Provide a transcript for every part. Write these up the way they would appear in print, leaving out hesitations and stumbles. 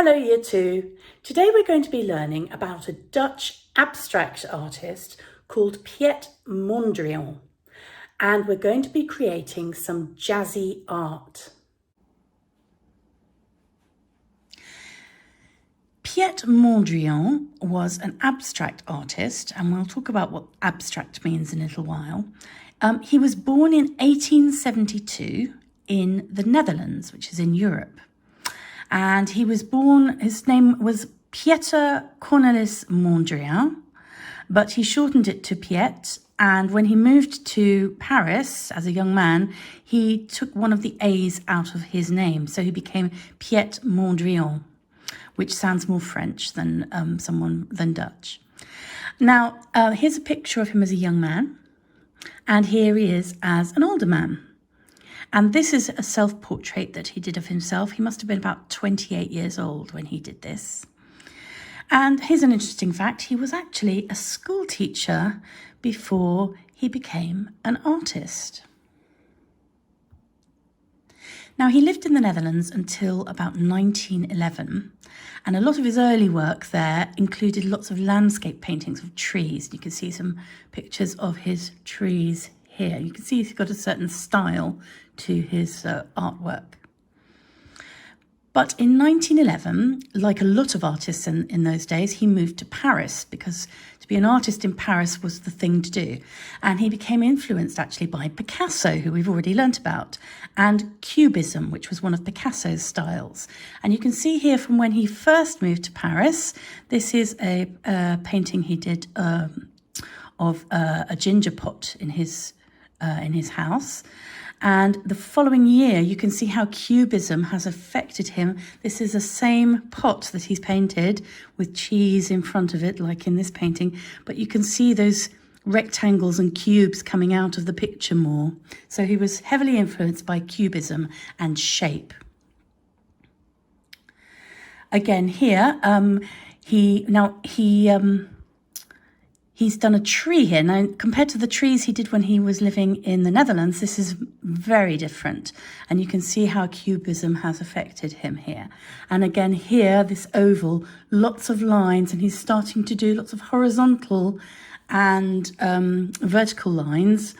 Hello Year 2. Today we're going to be learning about a Dutch abstract artist called Piet Mondrian, and we're going to be creating some jazzy art. Piet Mondrian was an abstract artist, and we'll talk about what abstract means in a little while. He was born in 1872 in the Netherlands, which is in Europe. And he was born, his name was Pieter Cornelis Mondrian, but he shortened it to Piet. And when he moved to Paris as a young man, he took one of the A's out of his name. So he became Piet Mondrian, which sounds more French than Dutch. Now, here's a picture of him as a young man. And here he is as an older man. And this is a self-portrait that he did of himself. He must have been about 28 years old when he did this. And here's an interesting fact. He was actually a school teacher before he became an artist. Now, he lived in the Netherlands until about 1911. And a lot of his early work there included lots of landscape paintings of trees. You can see some pictures of his trees here. You can see he's got a certain style to his artwork. But in 1911, like a lot of artists in those days, he moved to Paris because to be an artist in Paris was the thing to do. And he became influenced actually by Picasso, who we've already learnt about, and Cubism, which was one of Picasso's styles. And you can see here from when he first moved to Paris, this is a painting he did of a ginger pot in his house. And the following year, you can see how Cubism has affected him. This is the same pot that he's painted with cheese in front of it, like in this painting. But you can see those rectangles and cubes coming out of the picture more. So he was heavily influenced by Cubism and shape. Again, here, he's done a tree here. Now, compared to the trees he did when he was living in the Netherlands, this is very different. And you can see how Cubism has affected him here. And again, here, this oval, lots of lines, and he's starting to do lots of horizontal and vertical lines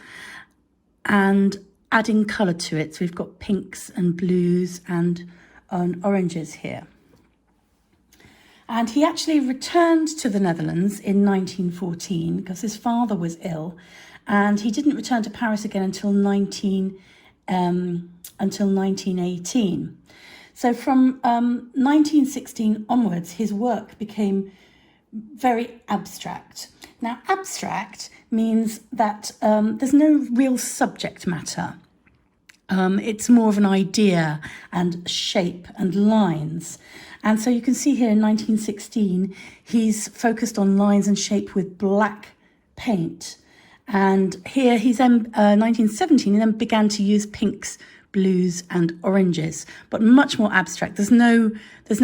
and adding colour to it. So we've got pinks and blues and oranges here. And he actually returned to the Netherlands in 1914 because his father was ill, and he didn't return to Paris again until 1918. So from 1916 onwards, his work became very abstract. Now, abstract means that there's no real subject matter. It's more of an idea and shape and lines. And so you can see here in 1916, he's focused on lines and shape with black paint. And here he's 1917, he then began to use pinks, blues and oranges, but much more abstract. There's no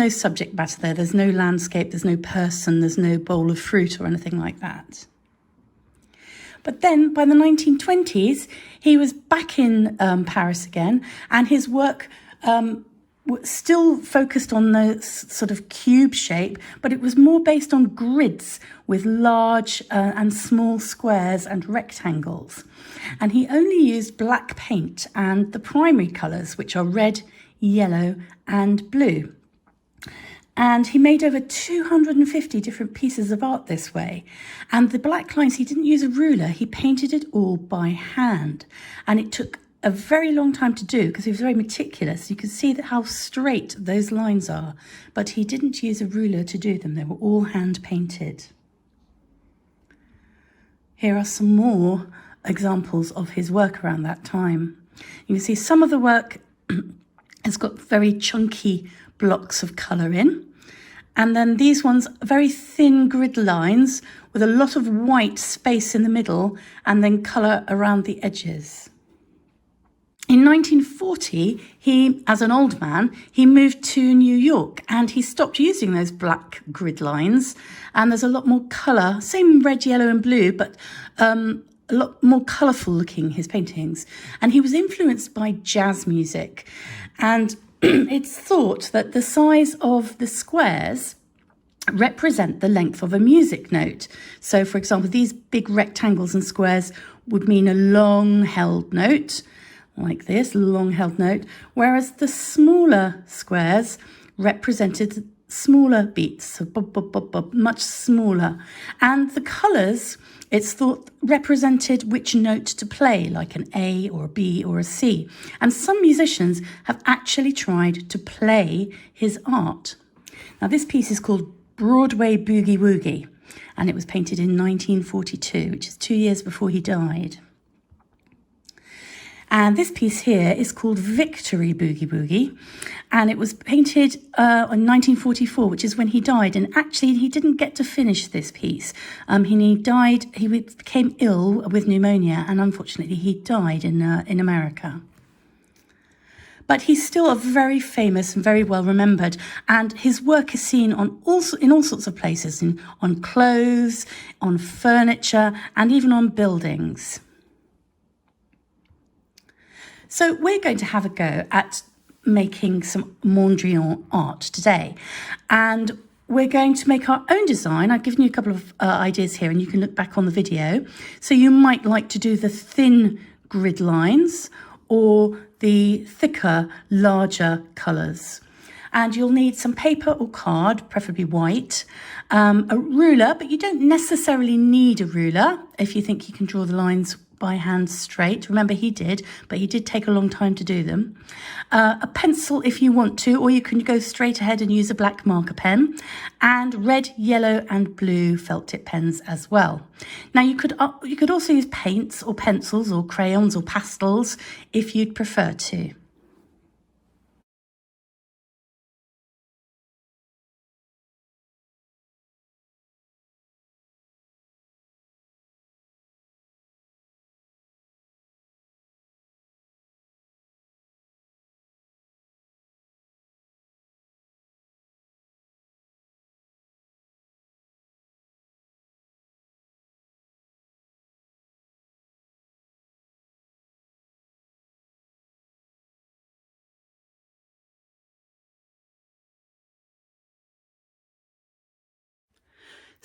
subject matter there. There's no landscape, there's no person, there's no bowl of fruit or anything like that. But then by the 1920s, he was back in Paris again, and his work still focused on the sort of cube shape, but it was more based on grids with large and small squares and rectangles. And he only used black paint and the primary colours, which are red, yellow and blue. And he made over 250 different pieces of art this way. And the black lines, he didn't use a ruler, he painted it all by hand. And it took a very long time to do because he was very meticulous. You can see that how straight those lines are, but he didn't use a ruler to do them. They were all hand painted. Here are some more examples of his work around that time. You can see some of the work has got very chunky blocks of colour in. And then these ones, very thin grid lines with a lot of white space in the middle and then colour around the edges. In 1940, he, as an old man, he moved to New York and he stopped using those black grid lines. And there's a lot more colour, same red, yellow and blue, but a lot more colourful looking, his paintings. And he was influenced by jazz music. And it's thought that the size of the squares represent the length of a music note. So, for example, these big rectangles and squares would mean a long held note, like this, long held note, whereas the smaller squares represented smaller beats, so bob, bob, bob, bob, much smaller. And the colours, it's thought, represented which note to play, like an A or a B or a C. And some musicians have actually tried to play his art. Now, this piece is called Broadway Boogie Woogie, and it was painted in 1942, which is 2 years before he died. And this piece here is called Victory Boogie Woogie, and it was painted in 1944, which is when he died. And actually, he didn't get to finish this piece. He died. He became ill with pneumonia, and unfortunately, he died in America. But he's still a very famous and very well remembered, and his work is seen in all sorts of places, on clothes, on furniture, and even on buildings. So we're going to have a go at making some Mondrian art today, and we're going to make our own design. I've given you a couple of ideas here, and you can look back on the video. So you might like to do the thin grid lines or the thicker, larger colours. And you'll need some paper or card, preferably white, a ruler, but you don't necessarily need a ruler if you think you can draw the lines by hand straight. Remember, he did, but he did take a long time to do them. A pencil if you want to, or you can go straight ahead and use a black marker pen, and red, yellow and blue felt tip pens as well. Now you could also use paints or pencils or crayons or pastels if you'd prefer to.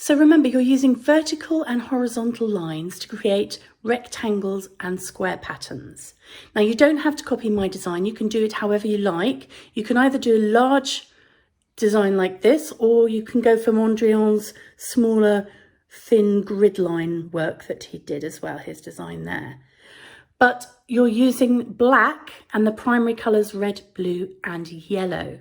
So remember, you're using vertical and horizontal lines to create rectangles and square patterns. Now, you don't have to copy my design. You can do it however you like. You can either do a large design like this, or you can go for Mondrian's smaller, thin grid line work that he did as well, his design there. But you're using black and the primary colours red, blue and yellow.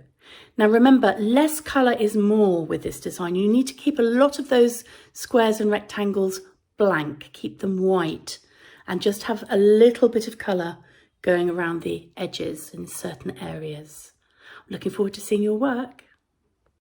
Now remember, less colour is more with this design. You need to keep a lot of those squares and rectangles blank, keep them white, and just have a little bit of colour going around the edges in certain areas. I'm looking forward to seeing your work.